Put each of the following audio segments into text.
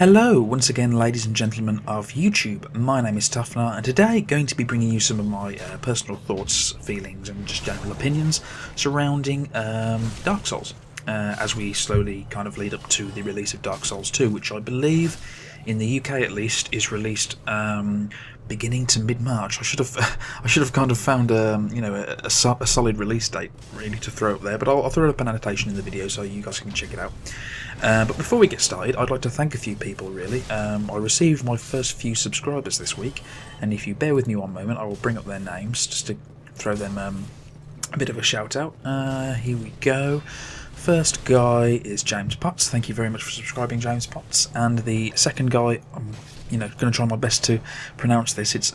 Hello once again, ladies and gentlemen of YouTube. My name is Tuffnar, and today going to be bringing you some of my personal thoughts, feelings and just general opinions surrounding Dark Souls as we slowly kind of lead up to the release of Dark Souls 2, which I believe in the UK at least is released beginning to mid-March. I should have kind of found a solid release date really to throw up there, but I'll throw up an annotation in the video so you guys can check it out. But before we get started, I'd like to thank a few people really. I received my first few subscribers this week, and if you bear with me one moment, I will bring up their names just to throw them a bit of a shout out. Here we go. First guy is James Potts. Thank you very much for subscribing, James Potts. And the second guy, I'm going to try my best to pronounce this. It's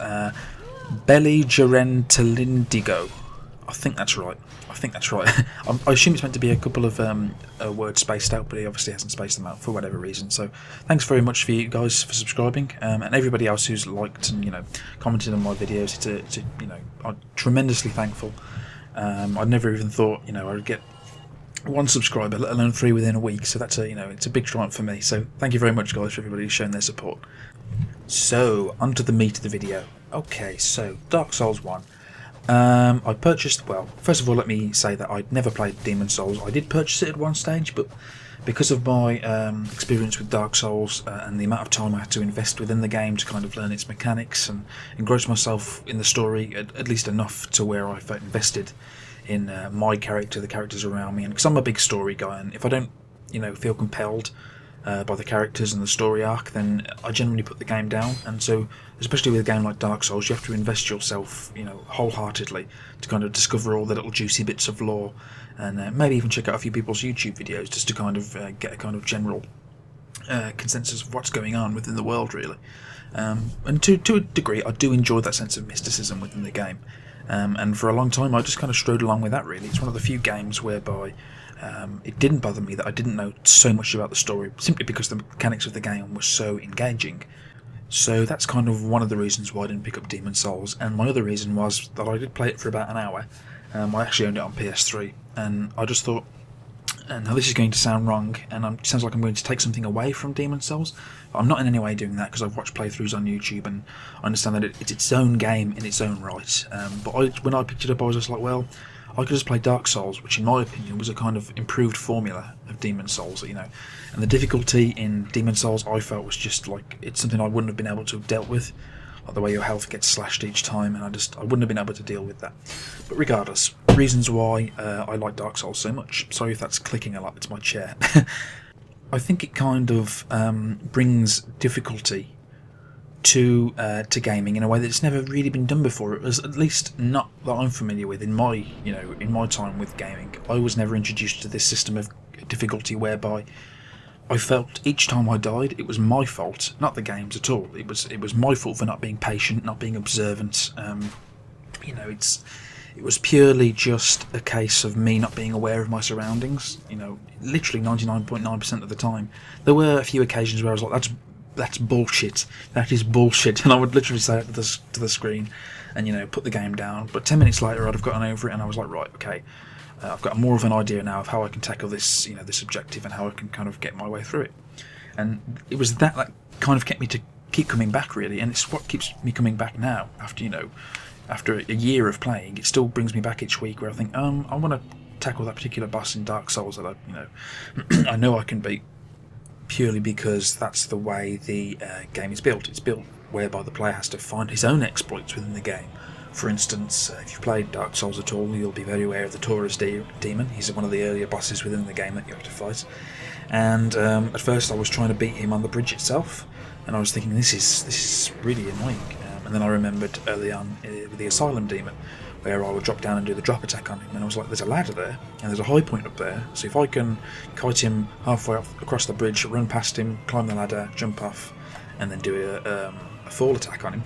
Belly Gerentelindigo. I think that's right. I assume it's meant to be a couple of words spaced out, but he obviously hasn't spaced them out for whatever reason. So thanks very much for you guys for subscribing, and everybody else who's liked and commented on my videos. I'm tremendously thankful. I'd never even thought I'd get one subscriber, let alone 3 within a week. So that's it's a big triumph for me. So thank you very much, guys, for everybody who's shown their support. So onto the meat of the video. Okay, so Dark Souls 1. I purchased, well, first of all let me say that I'd never played Demon Souls. I did purchase it at one stage, but because of my experience with Dark Souls and the amount of time I had to invest within the game to kind of learn its mechanics and engross myself in the story, at least enough to where I felt invested in my character, the characters around me, and because I'm a big story guy, and if I don't feel compelled by the characters and the story arc, then I generally put the game down. And so, especially with a game like Dark Souls, you have to invest yourself, wholeheartedly to kind of discover all the little juicy bits of lore, and maybe even check out a few people's YouTube videos just to kind of get a kind of general consensus of what's going on within the world, really. And to a degree, I do enjoy that sense of mysticism within the game. And for a long time, I just kind of strode along with that, really. It's one of the few games whereby it didn't bother me that I didn't know so much about the story, simply because the mechanics of the game were so engaging. So that's kind of one of the reasons why I didn't pick up Demon Souls, and my other reason was that I did play it for about an hour. I actually owned it on PS3, and I just thought, and now this is going to sound wrong, and it sounds like I'm going to take something away from Demon Souls. I'm not in any way doing that, because I've watched playthroughs on YouTube, and I understand that it's its own game in its own right. But when I picked it up, I was just like, well, I could just play Dark Souls, which in my opinion was a kind of improved formula of Demon Souls, and the difficulty in Demon Souls I felt was just like, it's something I wouldn't have been able to have dealt with, like the way your health gets slashed each time, and I wouldn't have been able to deal with that. But regardless, reasons why I like Dark Souls so much. Sorry if that's clicking a lot, it's my chair. I think it kind of brings difficulty to gaming in a way that it's never really been done before. It was, at least not that I'm familiar with in my time with gaming. I was never introduced to this system of difficulty whereby I felt each time I died it was my fault, not the game's at all. It was my fault for not being patient, not being observant. It was purely just a case of me not being aware of my surroundings. Literally 99.9% of the time. There were a few occasions where I was like, that's bullshit. That is bullshit. And I would literally say it to the screen and, put the game down. But 10 minutes later, I'd have gotten over it and I was like, right, okay, I've got more of an idea now of how I can tackle this, this objective and how I can kind of get my way through it. And it was that kind of kept me to keep coming back, really. And it's what keeps me coming back now after a year of playing. It still brings me back each week where I think, I want to tackle that particular boss in Dark Souls that I know I can beat, purely because that's the way the game is built. It's built whereby the player has to find his own exploits within the game. For instance, if you've played Dark Souls at all, you'll be very aware of the Taurus Demon. He's one of the earlier bosses within the game that you have to fight. And at first I was trying to beat him on the bridge itself, and I was thinking, this is really annoying. And then I remembered early on with the Asylum Demon, where I would drop down and do the drop attack on him, and I was like, there's a ladder there, and there's a high point up there, so if I can kite him halfway across the bridge, run past him, climb the ladder, jump off, and then do a fall attack on him,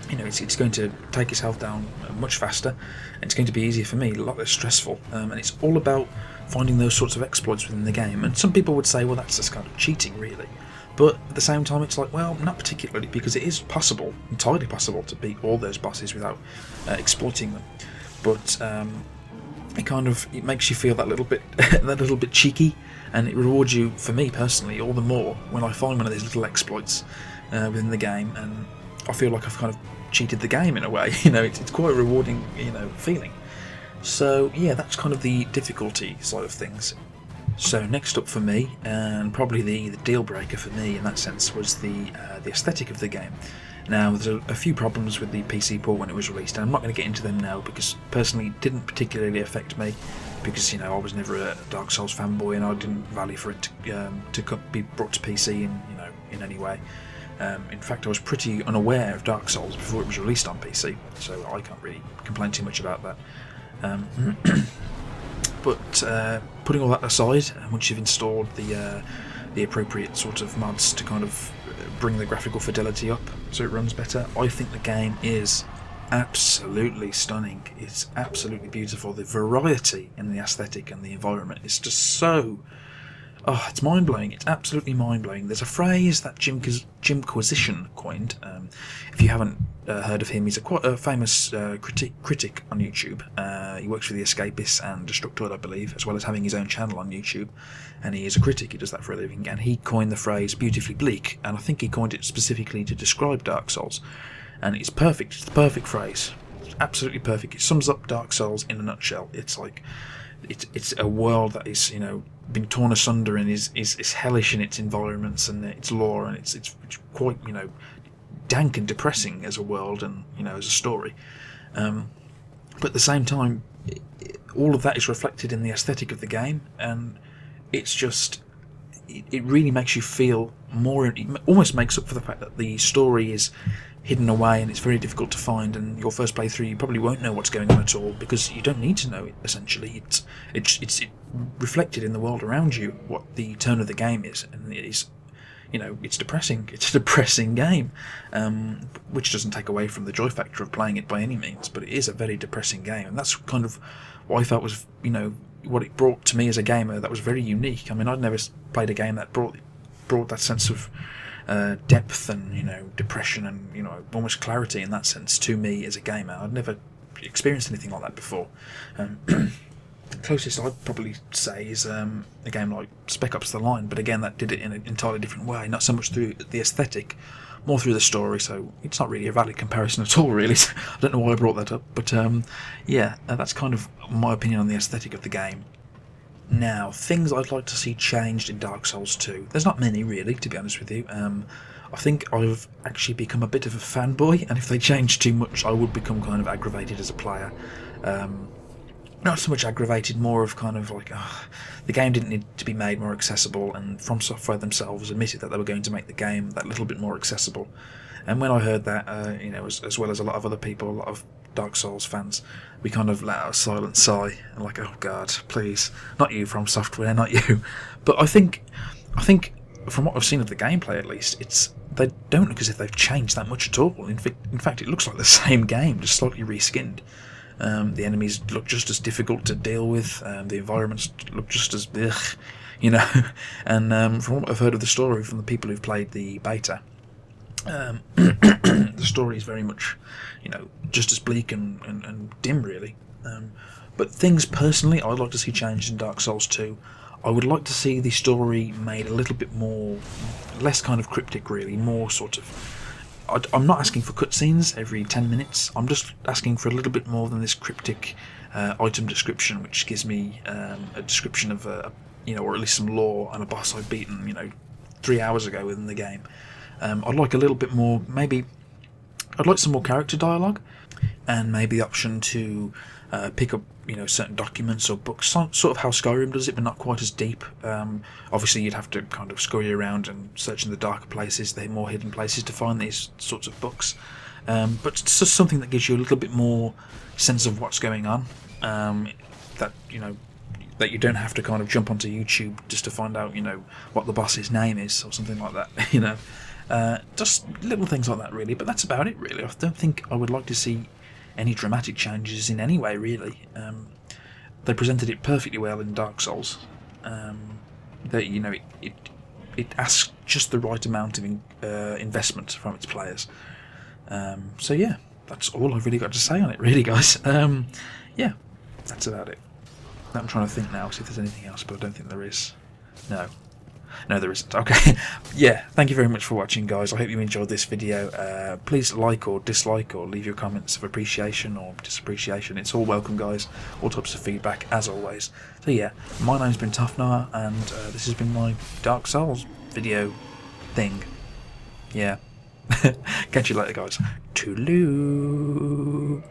it's going to take his health down much faster, and it's going to be easier for me, a lot less stressful, and it's all about finding those sorts of exploits within the game. And some people would say, well, that's just kind of cheating, really. But at the same time, it's like, well, not particularly, because it is possible, entirely possible, to beat all those bosses without exploiting them. But it makes you feel that little bit that little bit cheeky, and it rewards you, for me personally, all the more when I find one of these little exploits within the game, and I feel like I've kind of cheated the game in a way. It's quite a rewarding feeling. So yeah, that's kind of the difficulty side of things. So next up for me, and probably the deal breaker for me in that sense, was the aesthetic of the game. Now, there's a few problems with the PC port when it was released, and I'm not going to get into them now because personally it didn't particularly affect me, because I was never a Dark Souls fanboy, and I didn't value for it to be brought to PC in any way. In fact, I was pretty unaware of Dark Souls before it was released on PC, so I can't really complain too much about that. But putting all that aside, once you've installed the appropriate sort of mods to kind of bring the graphical fidelity up so it runs better, I think the game is absolutely stunning. It's absolutely beautiful. The variety in the aesthetic and the environment is just so... Oh, it's mind-blowing. It's absolutely mind-blowing. There's a phrase that Jimquisition coined. If you haven't heard of him, he's quite a famous critic on YouTube. He works for The Escapists and Destructoid, I believe, as well as having his own channel on YouTube. And he is a critic. He does that for a living. And he coined the phrase beautifully bleak. And I think he coined it specifically to describe Dark Souls. And it's perfect. It's the perfect phrase. It's absolutely perfect. It sums up Dark Souls in a nutshell. It's like... It's a world that is, been torn asunder and is hellish in its environments and its lore, and it's quite, dank and depressing as a world and, as a story. But at the same time, all of that is reflected in the aesthetic of the game, and it's just... It really makes you feel more... It almost makes up for the fact that the story is hidden away and it's very difficult to find, and your first playthrough you probably won't know what's going on at all, because you don't need to know it. Essentially, it's reflected in the world around you what the tone of the game is, and it is, it's depressing. It's a depressing game, which doesn't take away from the joy factor of playing it by any means, but it is a very depressing game, and that's kind of what I felt was what it brought to me as a gamer that was very unique. I mean, I'd never played a game that brought that sense of depth and depression and almost clarity in that sense to me as a gamer. I'd never experienced anything like that before. The closest I'd probably say is a game like Spec Ops: The Line, but again that did it in an entirely different way, not so much through the aesthetic, more through the story, so it's not really a valid comparison at all, really. I don't know why I brought that up, but that's kind of my opinion on the aesthetic of the game. Now, things I'd like to see changed in Dark Souls 2. There's not many, really, to be honest with you. I think I've actually become a bit of a fanboy, and if they change too much, I would become kind of aggravated as a player. Not so much aggravated, more of kind of like, the game didn't need to be made more accessible, and From Software themselves admitted that they were going to make the game that little bit more accessible. And when I heard that, as well as a lot of other people, a lot of Dark Souls fans, we kind of let out a silent sigh and like, oh god, please, not you, From Software, not you. But I think from what I've seen of the gameplay, at least, they don't look as if they've changed that much at all. In fact, it looks like the same game, just slightly reskinned. The enemies look just as difficult to deal with. The environments look just as ugh, And from what I've heard of the story from the people who've played the beta, the story is very much, just as bleak and dim, really. But things personally I'd like to see changed in Dark Souls 2. I would like to see the story made a little bit less kind of cryptic, really, more sort of... I'm not asking for cutscenes every 10 minutes. I'm just asking for a little bit more than this cryptic item description, which gives me a description of or at least some lore on a boss I've beaten, 3 hours ago within the game. I'd like a little bit more. Maybe I'd like some more character dialogue, and maybe the option to pick up certain documents or books, sort of how Skyrim does it, but not quite as deep. Obviously you'd have to kind of scurry around and search in the darker places, the more hidden places, to find these sorts of books, but it's just something that gives you a little bit more sense of what's going on, that you don't have to kind of jump onto YouTube just to find out what the boss's name is or something like that. Just little things like that, really. But that's about it, really. I don't think I would like to see any dramatic changes in any way, really. They presented it perfectly well in Dark Souls. It asks just the right amount of investment from its players. So yeah, that's all I've really got to say on it, really, guys. Yeah, that's about it. I'm trying to think now, see if there's anything else, but I don't think there is. No. No, there isn't. Okay. Yeah, thank you very much for watching, guys. I hope you enjoyed this video. Please like or dislike or leave your comments of appreciation or disappreciation. It's all welcome, guys. All types of feedback, as always. So yeah, my name's been Tuffnar, and this has been my Dark Souls video thing. Yeah. Catch you later, guys. Toodaloo.